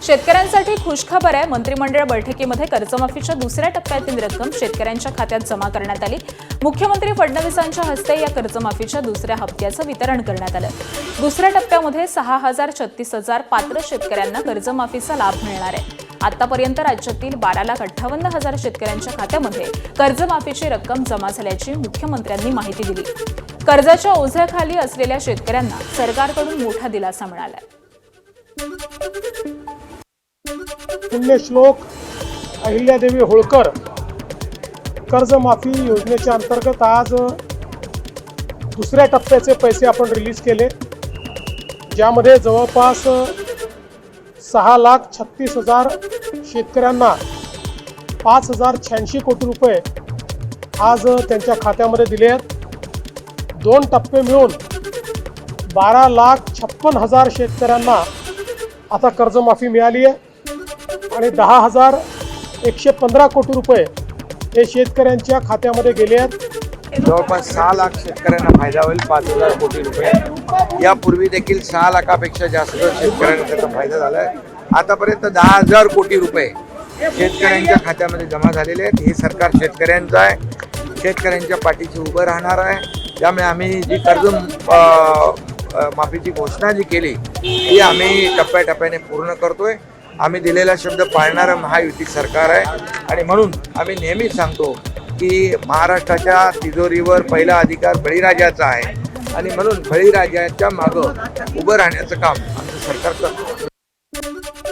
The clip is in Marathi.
शेतकऱ्यांसाठी खुशखबर आहे। मंत्रिमंडळ बैठकीमध्ये कर्जमाफीच्या दुसऱ्या टप्प्यातील रक्कम शेतकऱ्यांच्या खात्यात जमा करण्यात आली। मुख्यमंत्री फडणवीसांच्या हस्ते या कर्जमाफीच्या दुसऱ्या हप्त्याचं वितरण करण्यात आलं। दुसऱ्या टप्प्यामध्ये 6,36,000 पात्र शेतकऱ्यांना कर्जमाफीचा लाभ मिळणार आहे। आतापर्यंत राज्यातील 12,58,000 शेतकऱ्यांच्या खात्यामध्ये कर्जमाफीची रक्कम जमा झाल्याची मुख्यमंत्र्यांनी माहिती दिली। कर्जाच्या ओझ्याखाली असलेल्या शेतकऱ्यांना सरकारकडून मोठा दिलासा मिळाला आहे। पुण्यश्लोक अहिल्यादेवी होळकर कर्जमाफी योजनेच्या अंतर्गत आज दुसऱ्या टप्प्याचे पैसे आपण रिलीज केले, ज्यामध्ये जवळपास 6,36,000 शेतकऱ्यांना 5,086 कोटी रुपये आज त्यांच्या खात्यामध्ये दिले आहेत। 2 टप्पे मिळून 12,56,000 शेतकऱ्यांना आता कर्जमाफी मिळाली आहे आणि 10,115 कोटी रुपये हे शेतकऱ्यांच्या खात्यामध्ये गेले आहेत। जवळपास 6 लाख शेतकऱ्यांना फायदा होईल, 5,000 कोटी रुपये। यापूर्वी देखील 6 लाखापेक्षा जास्त शेतकऱ्यांना त्याचा फायदा झाला आहे। आतापर्यंत 10,000 कोटी रुपये शेतकऱ्यांच्या खात्यामध्ये जमा झालेले आहेत। हे सरकार शेतकऱ्यांचं आहे, शेतकऱ्यांच्या पाठीशी उभं राहणार आहे। त्यामुळे आम्ही जी माफीची घोषणा जी केली ती आम्ही टप्प्याटप्प्याने पूर्ण करतोय। आम्ही दिलेला शब्द पाळणारं महायुती सरकार आहे आणि म्हणून आम्ही नेहमीच सांगतो की महाराष्ट्राच्या तिजोरीवर पहिला अधिकार बळीराजाचा आहे आणि म्हणून बळीराजाच्या मागं उभं राहण्याचं काम आमचं सरकार करतं।